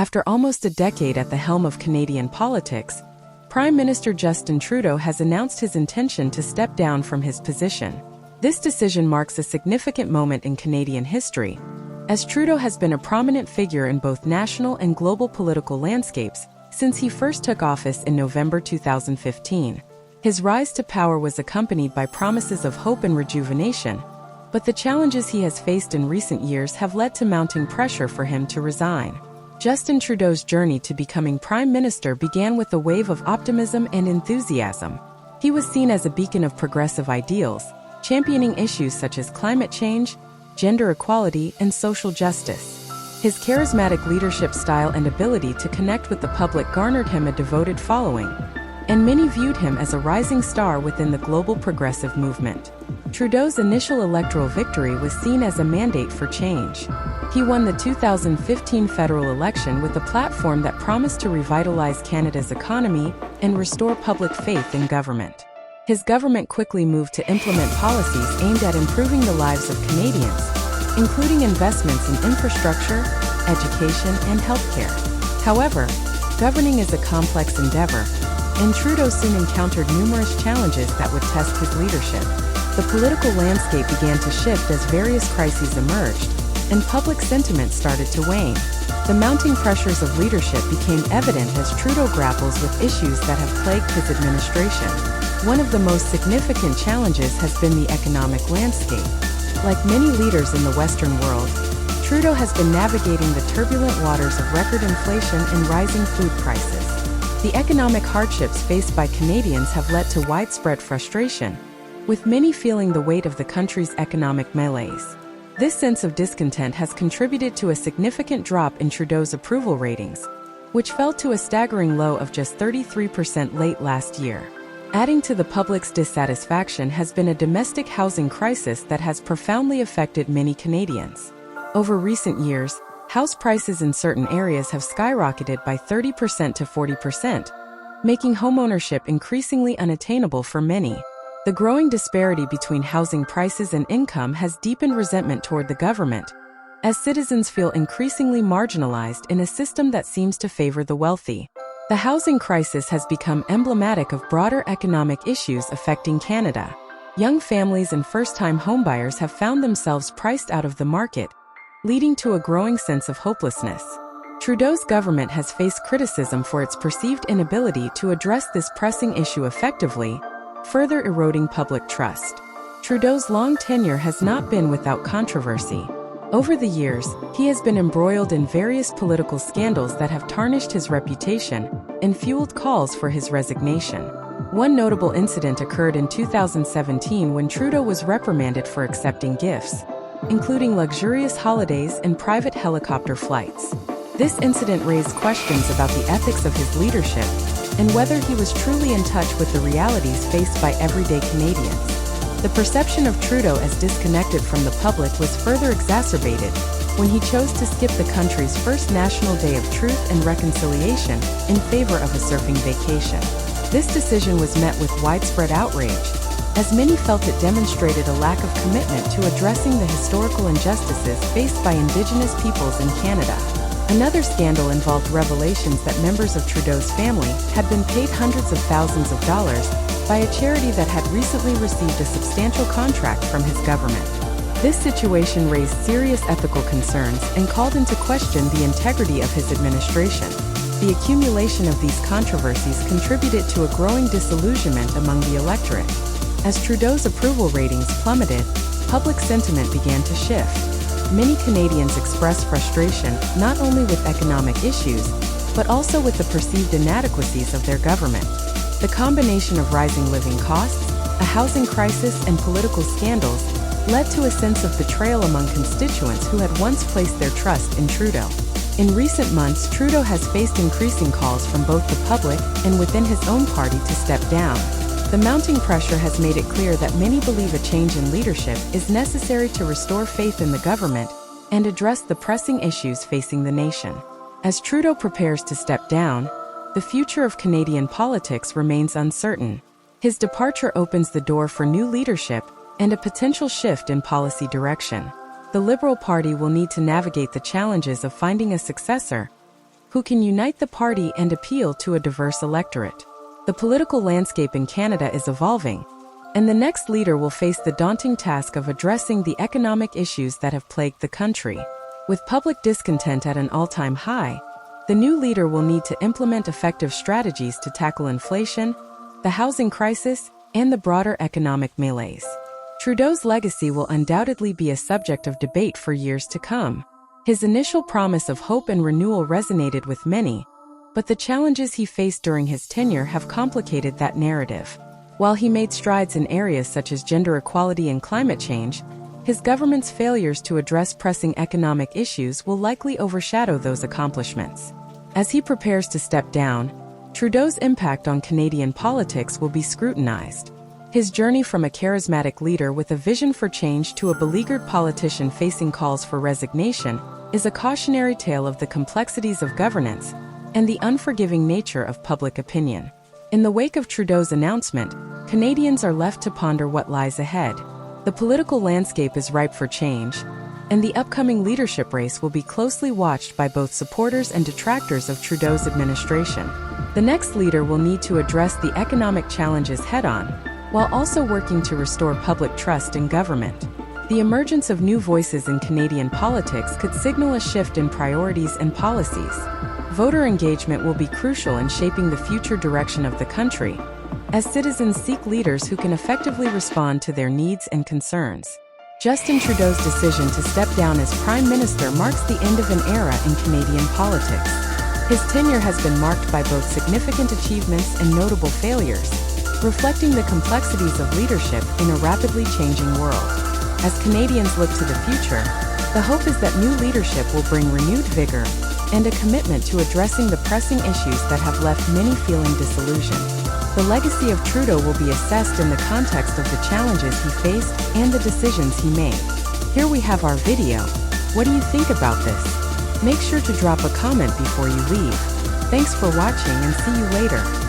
After almost a decade at the helm of Canadian politics, Prime Minister Justin Trudeau has announced his intention to step down from his position. This decision marks a significant moment in Canadian history, as Trudeau has been a prominent figure in both national and global political landscapes since he first took office in November 2015. His rise to power was accompanied by promises of hope and rejuvenation, but the challenges he has faced in recent years have led to mounting pressure for him to resign. Justin Trudeau's journey to becoming Prime Minister began with a wave of optimism and enthusiasm. He was seen as a beacon of progressive ideals, championing issues such as climate change, gender equality, and social justice. His charismatic leadership style and ability to connect with the public garnered him a devoted following, and many viewed him as a rising star within the global progressive movement. Trudeau's initial electoral victory was seen as a mandate for change. He won the 2015 federal election with a platform that promised to revitalize Canada's economy and restore public faith in government. His government quickly moved to implement policies aimed at improving the lives of Canadians, including investments in infrastructure, education, and healthcare. However, governing is a complex endeavor, and Trudeau soon encountered numerous challenges that would test his leadership. The political landscape began to shift as various crises emerged, and public sentiment started to wane. The mounting pressures of leadership became evident as Trudeau grapples with issues that have plagued his administration. One of the most significant challenges has been the economic landscape. Like many leaders in the Western world, Trudeau has been navigating the turbulent waters of record inflation and rising food prices. The economic hardships faced by Canadians have led to widespread frustration, with many feeling the weight of the country's economic malaise. This sense of discontent has contributed to a significant drop in Trudeau's approval ratings, which fell to a staggering low of just 33% late last year. Adding to the public's dissatisfaction has been a domestic housing crisis that has profoundly affected many Canadians. Over recent years, house prices in certain areas have skyrocketed by 30% to 40%, making homeownership increasingly unattainable for many. The growing disparity between housing prices and income has deepened resentment toward the government, as citizens feel increasingly marginalized in a system that seems to favor the wealthy. The housing crisis has become emblematic of broader economic issues affecting Canada. Young families and first-time homebuyers have found themselves priced out of the market, leading to a growing sense of hopelessness. Trudeau's government has faced criticism for its perceived inability to address this pressing issue effectively, further eroding public trust. Trudeau's long tenure has not been without controversy. Over the years, he has been embroiled in various political scandals that have tarnished his reputation and fueled calls for his resignation. One notable incident occurred in 2017 when Trudeau was reprimanded for accepting gifts, including luxurious holidays and private helicopter flights. This incident raised questions about the ethics of his leadership and whether he was truly in touch with the realities faced by everyday Canadians. The perception of Trudeau as disconnected from the public was further exacerbated when he chose to skip the country's first National Day of Truth and Reconciliation in favor of a surfing vacation. This decision was met with widespread outrage, as many felt it demonstrated a lack of commitment to addressing the historical injustices faced by Indigenous peoples in Canada. Another scandal involved revelations that members of Trudeau's family had been paid hundreds of thousands of dollars by a charity that had recently received a substantial contract from his government. This situation raised serious ethical concerns and called into question the integrity of his administration. The accumulation of these controversies contributed to a growing disillusionment among the electorate. As Trudeau's approval ratings plummeted, public sentiment began to shift. Many Canadians expressed frustration not only with economic issues, but also with the perceived inadequacies of their government. The combination of rising living costs, a housing crisis, and political scandals led to a sense of betrayal among constituents who had once placed their trust in Trudeau. In recent months, Trudeau has faced increasing calls from both the public and within his own party to step down. The mounting pressure has made it clear that many believe a change in leadership is necessary to restore faith in the government and address the pressing issues facing the nation. As Trudeau prepares to step down, the future of Canadian politics remains uncertain. His departure opens the door for new leadership and a potential shift in policy direction. The Liberal Party will need to navigate the challenges of finding a successor who can unite the party and appeal to a diverse electorate. The political landscape in Canada is evolving, and the next leader will face the daunting task of addressing the economic issues that have plagued the country. With public discontent at an all-time high, the new leader will need to implement effective strategies to tackle inflation, the housing crisis, and the broader economic malaise. Trudeau's legacy will undoubtedly be a subject of debate for years to come. His initial promise of hope and renewal resonated with many, but the challenges he faced during his tenure have complicated that narrative. While he made strides in areas such as gender equality and climate change, his government's failures to address pressing economic issues will likely overshadow those accomplishments. As he prepares to step down, Trudeau's impact on Canadian politics will be scrutinized. His journey from a charismatic leader with a vision for change to a beleaguered politician facing calls for resignation is a cautionary tale of the complexities of governance and the unforgiving nature of public opinion. In the wake of Trudeau's announcement, Canadians are left to ponder what lies ahead. The political landscape is ripe for change, and the upcoming leadership race will be closely watched by both supporters and detractors of Trudeau's administration. The next leader will need to address the economic challenges head-on, while also working to restore public trust in government. The emergence of new voices in Canadian politics could signal a shift in priorities and policies. Voter engagement will be crucial in shaping the future direction of the country, as citizens seek leaders who can effectively respond to their needs and concerns. Justin Trudeau's decision to step down as Prime Minister marks the end of an era in Canadian politics. His tenure has been marked by both significant achievements and notable failures, reflecting the complexities of leadership in a rapidly changing world. As Canadians look to the future, the hope is that new leadership will bring renewed vigor and a commitment to addressing the pressing issues that have left many feeling disillusioned. The legacy of Trudeau will be assessed in the context of the challenges he faced and the decisions he made. Here we have our video. What do you think about this? Make sure to drop a comment before you leave. Thanks for watching and see you later.